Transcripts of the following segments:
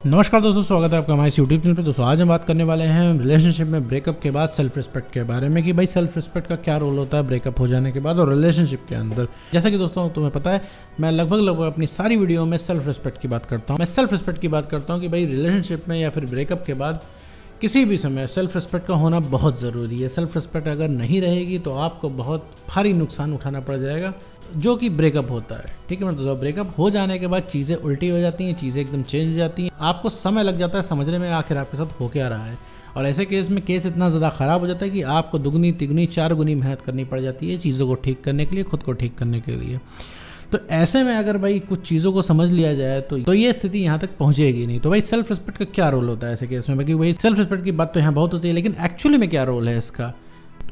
नमस्कार दोस्तों, स्वागत है आपका हमारे यूट्यूब चैनल पे। दोस्तों आज हम बात करने वाले हैं रिलेशनशिप में ब्रेकअप के बाद सेल्फ रिस्पेक्ट के बारे में कि भाई सेल्फ रिस्पेक्ट का क्या रोल होता है ब्रेकअप हो जाने के बाद और रिलेशनशिप के अंदर। जैसा कि दोस्तों तुम्हें पता है, मैं लगभग अपनी सारी वीडियो में सेल्फ रिस्पेक्ट की बात करता हूँ। मैं सेल्फ रिस्पेक्ट की बात करता हूँ कि भाई रिलेशनशिप में या फिर ब्रेकअप के बाद किसी भी समय सेल्फ रिस्पेक्ट का होना बहुत ज़रूरी है। सेल्फ रिस्पेक्ट अगर नहीं रहेगी तो आपको बहुत भारी नुकसान उठाना पड़ जाएगा, जो कि ब्रेकअप होता है। ठीक है, मतलब ब्रेकअप हो जाने के बाद चीज़ें उल्टी हो जाती हैं, चीज़ें एकदम चेंज हो जाती हैं। आपको समय लग जाता है समझने में आखिर आपके साथ हो क्या रहा है, और ऐसे केस में केस इतना ज़्यादा ख़राब हो जाता है कि आपको दुगनी तिगुनी चार गुनी मेहनत करनी पड़ जाती है चीज़ों को ठीक करने के लिए, खुद को ठीक करने के लिए। तो ऐसे में अगर भाई कुछ चीज़ों को समझ लिया जाए तो ये स्थिति यहाँ तक पहुँचेगी नहीं। तो भाई सेल्फ रिस्पेक्ट का क्या रोल होता है ऐसे केस में? बाकी भाई सेल्फ रिस्पेक्ट की बात तो यहाँ बहुत होती है, लेकिन एक्चुअली में क्या रोल है इसका,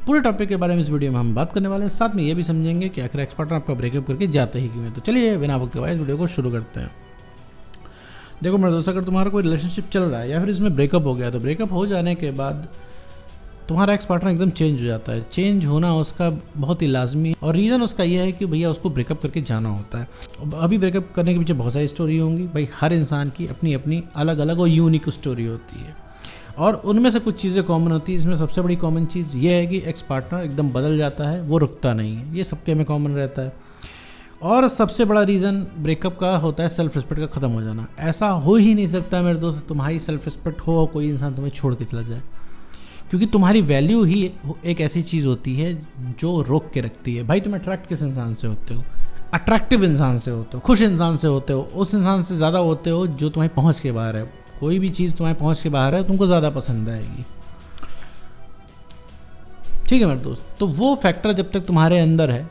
पूरे टॉपिक के बारे में इस वीडियो में हम बात करने वाले हैं। साथ में ये भी समझेंगे कि आखिर एक्स पार्टनर आपका ब्रेकअप करके जाते ही क्यों है। तो चलिए बिना वक्त गवाए इस वीडियो को शुरू करते हैं। देखो मेरे दोस्त, अगर तुम्हारा कोई रिलेशनशिप चल रहा है या फिर इसमें ब्रेकअप हो गया, तो ब्रेकअप हो जाने के बाद तुम्हारा एक्स पार्टनर एकदम चेंज हो जाता है। चेंज होना उसका बहुत ही लाजमी, और रीज़न उसका यह है कि भैया उसको ब्रेकअप करके जाना होता है। अभी ब्रेकअप करने के पीछे बहुत सारी स्टोरी होंगी भाई, हर इंसान की अपनी अपनी अलग अलग और यूनिक स्टोरी होती है, और उनमें से कुछ चीज़ें कॉमन होती है। इसमें सबसे बड़ी कॉमन चीज़ ये है कि एक्स पार्टनर एकदम बदल जाता है, वो रुकता नहीं है। ये सबके में कॉमन रहता है। और सबसे बड़ा रीज़न ब्रेकअप का होता है सेल्फ रिस्पेक्ट का ख़त्म हो जाना। ऐसा हो ही नहीं सकता मेरे दोस्त, तुम्हारी सेल्फ रिस्पेक्ट हो और कोई इंसान तुम्हें छोड़ के चला जाए, क्योंकि तुम्हारी वैल्यू ही एक ऐसी चीज़ होती है जो रोक के रखती है। भाई तुम अट्रैक्ट किस इंसान से होते हो? अट्रैक्टिव इंसान से होते हो, खुश इंसान से होते हो, उस इंसान से ज़्यादा होते हो जो तुम्हारी पहुँच के बाहर है। कोई भी चीज़ तुम्हारी पहुँच के बाहर है तुमको ज़्यादा पसंद आएगी। ठीक है मेरे दोस्त, तो वो फैक्टर जब तक तुम्हारे अंदर है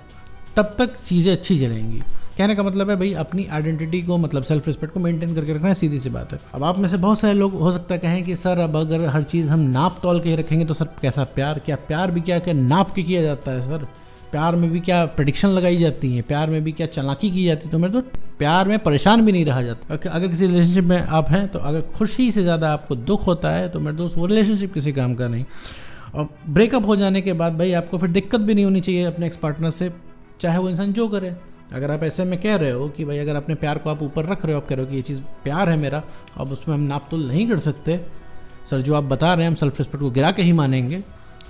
तब तक चीज़ें अच्छी चलेंगी। कहने का मतलब है भाई अपनी आइडेंटिटी को, मतलब सेल्फ रिस्पेक्ट को मेंटेन करके रखना है, सीधी सी बात है। अब आप में से बहुत सारे लोग हो सकता है कहें कि सर अब अगर हर चीज़ हम नाप तोल के ही रखेंगे तो सर कैसा प्यार, क्या प्यार भी क्या क्या नाप के किया जाता है सर? प्यार में भी क्या प्रेडिक्शन लगाई जाती है, प्यार में भी क्या चालाकी की जाती है? तो मेरे तो प्यार में परेशान भी नहीं रहा जाता। अगर किसी रिलेशनशिप में आप हैं तो अगर खुशी से ज़्यादा आपको दुख होता है तो मेरे दोस्त वो रिलेशनशिप किसी काम का नहीं। और ब्रेकअप हो जाने के बाद भाई आपको फिर दिक्कत भी नहीं होनी चाहिए अपने एक्स पार्टनर से, चाहे वो इंसान जो करे। अगर आप ऐसे में कह रहे हो कि भाई अगर अपने प्यार को आप ऊपर रख रहे हो, आप कह रहे हो कि ये चीज़ प्यार है मेरा, अब उसमें हम नाप तोल नहीं कर सकते सर, जो आप बता रहे हैं हम सेल्फ रिस्पेक्ट को गिरा के ही मानेंगे,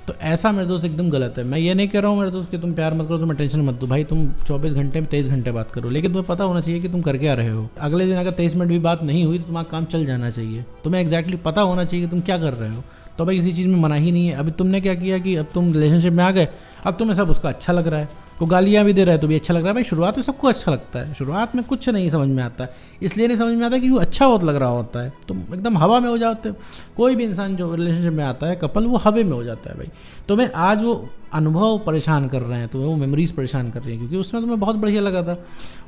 तो ऐसा मेरे दोस्त एकदम गलत है। मैं ये नहीं कह रहा हूँ मेरे दोस्त कि तुम प्यार मत करो, तुम्हें टेंशन मत दो। भाई तुम 24 घंटे में 23 घंटे बात करो, लेकिन तुम्हें पता होना चाहिए कि तुम कर क्या रहे हो। अगले दिन अगर 23 मिनट भी बात नहीं हुई तो तुम्हारा काम चल जाना चाहिए। तुम्हें एक्जैक्टली पता होना चाहिए कि तुम क्या कर रहे हो। तो भाई किसी चीज़ में मना ही नहीं है। अभी तुमने क्या किया कि अब तुम रिलेशनशिप में आ गए, अब तुम्हें सब उसका अच्छा लग रहा है, वो गालियाँ भी दे रहा है तो भी अच्छा लग रहा है। भाई शुरुआत में सबको अच्छा लगता है, शुरुआत में कुछ नहीं समझ में आता है, इसलिए नहीं समझ में आता कि वो अच्छा बहुत लग रहा होता है, तुम एकदम हवा में हो जाते हो। कोई भी इंसान जो रिलेशनशिप में आता है, कपल, वो हवे में हो जाता है भाई। तुम्हें आज वो अनुभव परेशान कर रहे हैं, तुम्हें वो मेमोरीज परेशान कर रही हैं, क्योंकि उसमें तुम्हें बहुत बढ़िया लगा था,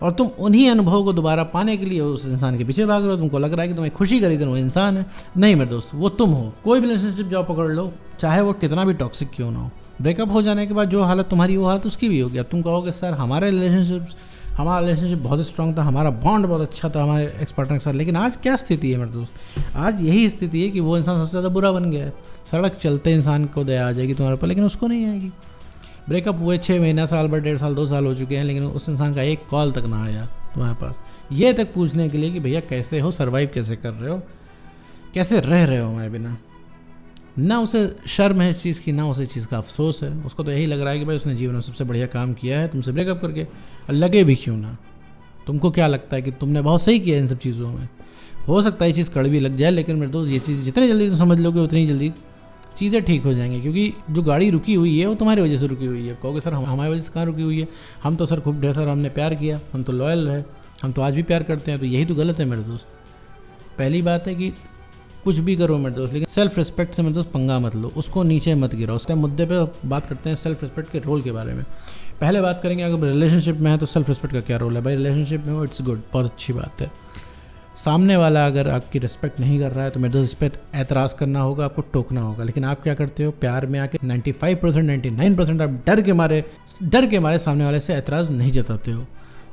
और तुम उन्हीं अनुभव को दोबारा पाने के लिए उस इंसान के पीछे भाग रहे हो। तुमको लग रहा है कि तुम्हें खुशी का रीज़न वो इंसान है। नहीं मेरे दोस्त, वो तुम हो। कोई भी रिलेशनशिप जो पकड़ लो, चाहे वो कितना भी टॉक्सिक क्यों ना हो, ब्रेकअप हो जाने के बाद जो हालत तुम्हारी वो हालत उसकी भी होगी। अब तुम कहोगे सर हमारा रिलेशनशिप बहुत स्ट्रांग था, हमारा बॉन्ड बहुत अच्छा था हमारे एक्स पार्टनर के साथ, लेकिन आज क्या स्थिति है मेरे दोस्त? आज यही स्थिति है कि वो इंसान सबसे ज़्यादा बुरा बन गया है। सड़क चलते इंसान को दया आ जाएगी तुम्हारे ऊपर, लेकिन उसको नहीं आएगी। ब्रेकअप हुए 6 महीना, साल भर, 1.5 साल, 2 साल हो चुके हैं, लेकिन उस इंसान का एक कॉल तक ना आया तुम्हारे पास, ये तक पूछने के लिए कि भैया कैसे हो, सर्वाइव कैसे कर रहे हो, कैसे रह रहे हो हमारे बिना। ना उसे शर्म है इस चीज़ की, ना उसे चीज़ का अफसोस है। उसको तो यही लग रहा है कि भाई उसने जीवन में सबसे बढ़िया काम किया है तुमसे ब्रेकअप करके, और लगे भी क्यों ना। तुमको क्या लगता है कि तुमने बहुत सही किया इन सब चीज़ों में? हो सकता है ये चीज़ कड़वी लग जाए, लेकिन मेरे दोस्त ये चीज़ जितनी जल्दी तुम समझ लोगे उतनी जल्दी चीज़ें ठीक हो जाएंगी, क्योंकि जो गाड़ी रुकी हुई है वो तुम्हारी वजह से रुकी हुई है। कहोगे सर हमारी वजह से कहाँ रुकी हुई है? हम तो सर खूब ढेर सारा हमने प्यार किया, हम तो लॉयल रहे, हम तो आज भी प्यार करते हैं। तो यही तो गलत है मेरे दोस्त। पहली बात है कि कुछ भी करो मेरे दोस्त, लेकिन सेल्फ रिस्पेक्ट से मेरे दोस्त पंगा मत लो, उसको नीचे मत गिराओ। उसके मुद्दे पे बात करते हैं सेल्फ रिस्पेक्ट के रोल के बारे में। पहले बात करेंगे अगर रिलेशनशिप में है तो सेल्फ रिस्पेक्ट का क्या रोल है। भाई रिलेशनशिप में हो, इट्स गुड, बहुत अच्छी बात है। सामने वाला अगर आपकी रिस्पेक्ट नहीं कर रहा है तो मेरे दोस्त इस पर एतराज़ करना होगा, आपको टोकना होगा। लेकिन आप क्या करते हो, प्यार में आके 95%, 99% आप डर के मारे सामने वाले से एतराज़ नहीं जताते हो,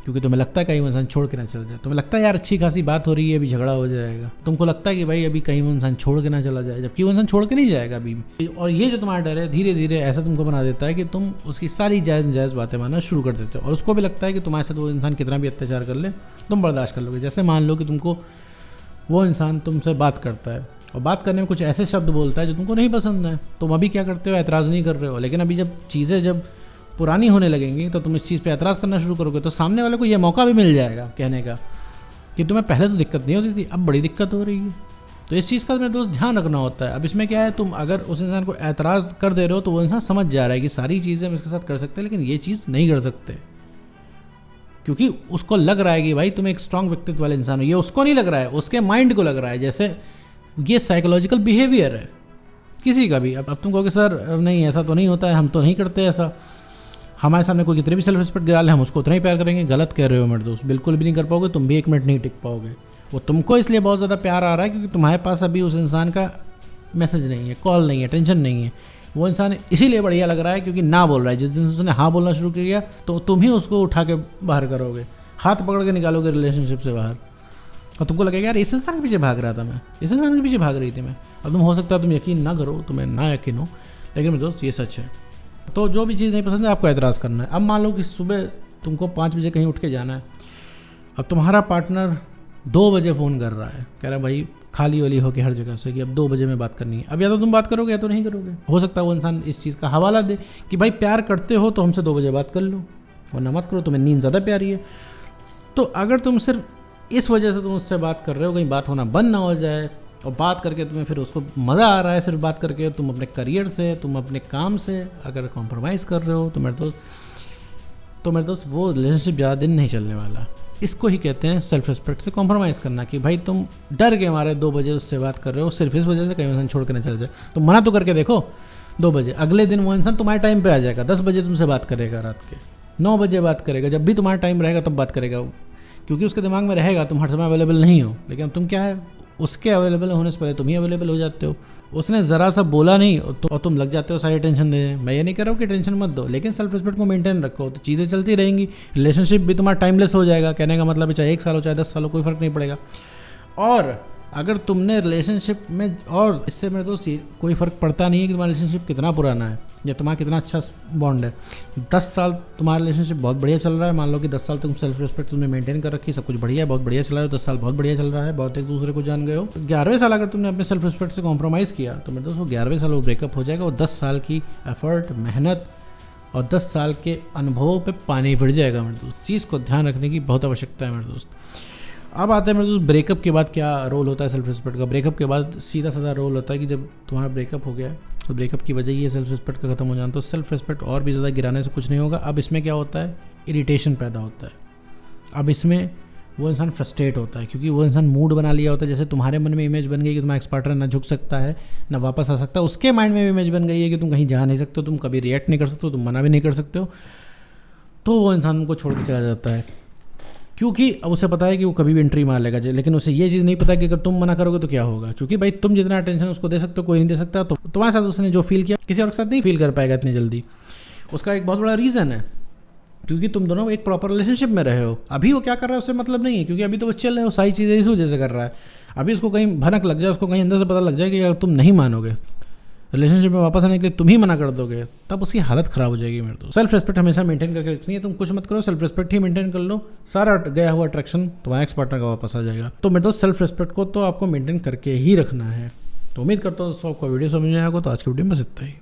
क्योंकि तुम्हें लगता है कहीं वो इंसान छोड़ के ना चल जाए। तुम्हें लगता है यार अच्छी खासी बात हो रही है, अभी झगड़ा हो जाएगा। तुमको लगता है कि भाई अभी कहीं वो इंसान छोड़ के ना चला जाए, जबकि वो इंसान छोड़ के नहीं जाएगा अभी भी। और ये जो तुम्हारा डर है धीरे धीरे ऐसा तुमको बना देता है कि तुम उसकी सारी जायज़ बातें मानना शुरू कर देते हो, और उसको भी लगता है कि तुम्हारे साथ वो इंसान कितना भी अत्याचार कर ले तुम बर्दाश्त कर लोगे। जैसे मान लो कि तुमको वो इंसान तुमसे बात करता है और बात करने में कुछ ऐसे शब्द बोलता है जो तुमको नहीं पसंद है, तुम अभी क्या करते हो, एतराज़ नहीं कर रहे हो, लेकिन अभी जब चीज़ें जब पुरानी होने लगेंगी तो तुम इस चीज़ पे एतराज़ करना शुरू करोगे, तो सामने वाले को ये मौका भी मिल जाएगा कहने का कि तुम्हें पहले तो दिक्कत नहीं होती थी, अब बड़ी दिक्कत हो रही है। तो इस चीज़ का मेरे दोस्त ध्यान रखना होता है। अब इसमें क्या है, तुम अगर उस इंसान को एतराज़ कर दे रहे हो तो वो इंसान समझ जा रहा है कि सारी चीज़ें हम इसके साथ कर सकते हैं लेकिन ये चीज़ नहीं कर सकते, क्योंकि उसको लग रहा है कि भाई तुम एक स्ट्रांग व्यक्तित्व वाले इंसान हो। ये उसको नहीं लग रहा है, उसके माइंड को लग रहा है। जैसे ये साइकोलॉजिकल बिहेवियर है किसी का भी। अब तुम कहोगे सर नहीं ऐसा तो नहीं होता है, हम तो नहीं करते ऐसा, हमारे सामने कोई कितने भी सेल्फ रिस्पेक्ट गिरा ले हम उसको उतना ही प्यार करेंगे। गलत कह रहे हो मेरे दोस्त, बिल्कुल भी नहीं कर पाओगे। तुम भी 1 मिनट नहीं टिक पाओगे। वो तुमको इसलिए बहुत ज़्यादा प्यार आ रहा है क्योंकि तुम्हारे पास अभी उस इंसान का मैसेज नहीं है, कॉल नहीं है, टेंशन नहीं है। वो इंसान इसीलिए बढ़िया लग रहा है क्योंकि ना बोल रहा है। जिस दिन से उसने हाँ बोलना शुरू किया तो तुम ही उसको उठा के बाहर करोगे, हाथ पकड़ के निकालोगे रिलेशनशिप से बाहर, और तुमको लगेगा यार इस इंसान के पीछे भाग रहा था मैं, इस इंसान के पीछे भाग रही थी मैं। अब तुम हो सकता है तुम यकीन ना करो, तुम्हें ना यकीन हो, लेकिन मेरे दोस्त ये सच है। तो जो भी चीज़ नहीं पसंद है आपको एतराज़ करना है। अब मान लो कि सुबह तुमको 5 बजे कहीं उठ के जाना है, अब तुम्हारा पार्टनर 2 बजे फ़ोन कर रहा है, कह रहा है भाई खाली वाली हो के हर जगह से कि अब 2 बजे में बात करनी है। अब या तो तुम बात करोगे या तो नहीं करोगे। हो सकता है वो इंसान इस चीज़ का हवाला दे कि भाई प्यार करते हो तो हमसे 2 बजे बात कर लो, वरना मत करो, तुम्हें नींद ज़्यादा प्यारी है। तो अगर तुम सिर्फ इस वजह से तुम उससे बात कर रहे हो कहीं बात होना बंद ना हो जाए, और बात करके तुम्हें फिर उसको मज़ा आ रहा है सिर्फ बात करके, तुम अपने करियर से, तुम अपने काम से अगर कॉम्प्रोमाइज़ कर रहे हो तो मेरे दोस्त वो रिलेशनशिप ज़्यादा दिन नहीं चलने वाला। इसको ही कहते हैं सेल्फ रिस्पेक्ट से कॉम्प्रोमाइज़ करना, कि भाई तुम डर के मारे 2 बजे उससे बात कर रहे हो सिर्फ इस वजह से कहीं इंसान छोड़ कर ना चल जाए। तो मना तो करके देखो 2 बजे, अगले दिन वो इंसान तुम्हारे टाइम पे आ जाएगा, 10 बजे तुमसे बात करेगा, रात के 9 बजे बात करेगा, जब भी तुम्हारा टाइम रहेगा तब बात करेगा वो, क्योंकि उसके दिमाग में रहेगा तुम हर समय अवेलेबल नहीं हो। लेकिन तुम क्या है, उसके अवेलेबल होने से पहले तुम ही अवेलेबल हो जाते हो। उसने ज़रा सा बोला नहीं और तुम लग जाते हो सारी टेंशन देने। मैं ये नहीं कह रहा हूँ कि टेंशन मत दो, लेकिन सेल्फ रिस्पेक्ट को मेंटेन रखो तो चीज़ें चलती रहेंगी। रिलेशनशिप भी तुम्हारा टाइमलेस हो जाएगा। कहने का मतलब है चाहे 1 साल हो चाहे 10 साल हो, कोई फ़र्क नहीं पड़ेगा। और अगर तुमने रिलेशनशिप में, और इससे मेरे दोस्त कोई फ़र्क पड़ता नहीं है कि तुम्हारा रिलेशनशिप कितना पुराना है या तुम्हारा कितना अच्छा बॉन्ड है। 10 साल तुम्हारा रिलेशनशिप बहुत बढ़िया चल रहा है, मान लो कि 10 साल तुम सेल्फ रिस्पेक्ट तुमने मेंटेन कर रखी, सब कुछ बढ़िया है, बहुत बढ़िया चल रहा है, 10 साल बहुत बढ़िया चल रहा है, बहुत एक दूसरे को जान गए हो। 11वें साल अगर तुमने अपने सेल्फ रिस्पेक्ट से कॉम्प्रोमाइज़ किया तो मेरे दोस्त वो 11वें साल वो ब्रेकअप हो जाएगा। और 10 साल की एफर्ट, मेहनत और 10 साल के अनुभवों पे पानी फिर जाएगा मेरे दोस्त। चीज़ को ध्यान रखने की बहुत आवश्यकता है मेरे दोस्त। अब आते हैं मेरे दोस्त ब्रेकअप के बाद क्या रोल होता है सेल्फ रिस्पेक्ट का। ब्रेकअप के बाद सीधा साधा रोल होता है कि जब तुम्हारा ब्रेकअप हो गया तो ब्रेकअप की वजह ये सेल्फ रिस्पेक्ट का खत्म हो जाना, तो सेल्फ रिस्पेक्ट और भी ज़्यादा गिराने से कुछ नहीं होगा। अब इसमें क्या होता है, इरिटेशन पैदा होता है। अब इसमें वो इंसान फ्रस्ट्रेट होता है क्योंकि वो इंसान मूड बना लिया होता है, जैसे तुम्हारे मन में इमेज बन गई कि तुम्हारा एक्स पार्टनर ना झुक सकता है ना वापस आ सकता है, उसके माइंड में इमेज बन गई है कि तुम कहीं जा नहीं सकते हो, तुम कभी रिएक्ट नहीं कर सकते हो, तुम मना भी नहीं कर सकते हो। तो वो इंसान को छोड़ के चला जाता है क्योंकि अब उसे पता है कि वो कभी भी एंट्री मार लेगा। लेकिन उसे ये चीज़ नहीं पता कि अगर तुम मना करोगे तो क्या होगा, क्योंकि भाई तुम जितना अटेंशन उसको दे सकते हो कोई नहीं दे सकता। तो तुम्हारे साथ उसने जो फील किया किसी और के साथ नहीं फील कर पाएगा इतनी जल्दी। उसका एक बहुत बड़ा रीज़न है क्योंकि तुम दोनों एक प्रॉपर रिलेशनशिप में रहे हो। अभी वो क्या कर रहा है उससे मतलब नहीं है, क्योंकि अभी तो वो चल रहा है, वो सारी चीज़ें इस वजह से कर रहा है। अभी उसको कहीं भनक लग जाए, उसको कहीं अंदर से पता लग जाए कि अगर तुम नहीं मानोगे, रिलेशनशिप में वापस आने के लिए तुम ही मना कर दोगे, तब उसकी हालत ख़राब हो जाएगी मेरे दोस्त। सेल्फ रिस्पेक्ट हमेशा मेंटेन करके रखनी है। तुम कुछ मत करो, सेल्फ रिस्पेक्ट ही मेंटेन कर लो, सारा गया हुआ अट्रैक्शन तुम्हारा एक्स पार्टनर का वापस आ जाएगा। तो मेरे दोस्त सेल्फ रिस्पेक्ट को तो आपको मेंटेन करके ही रखना है। तो उम्मीद करता हूँ दोस्तों आपको वीडियो समझ में आएगा। तो आज की वीडियो में बस इतना ही।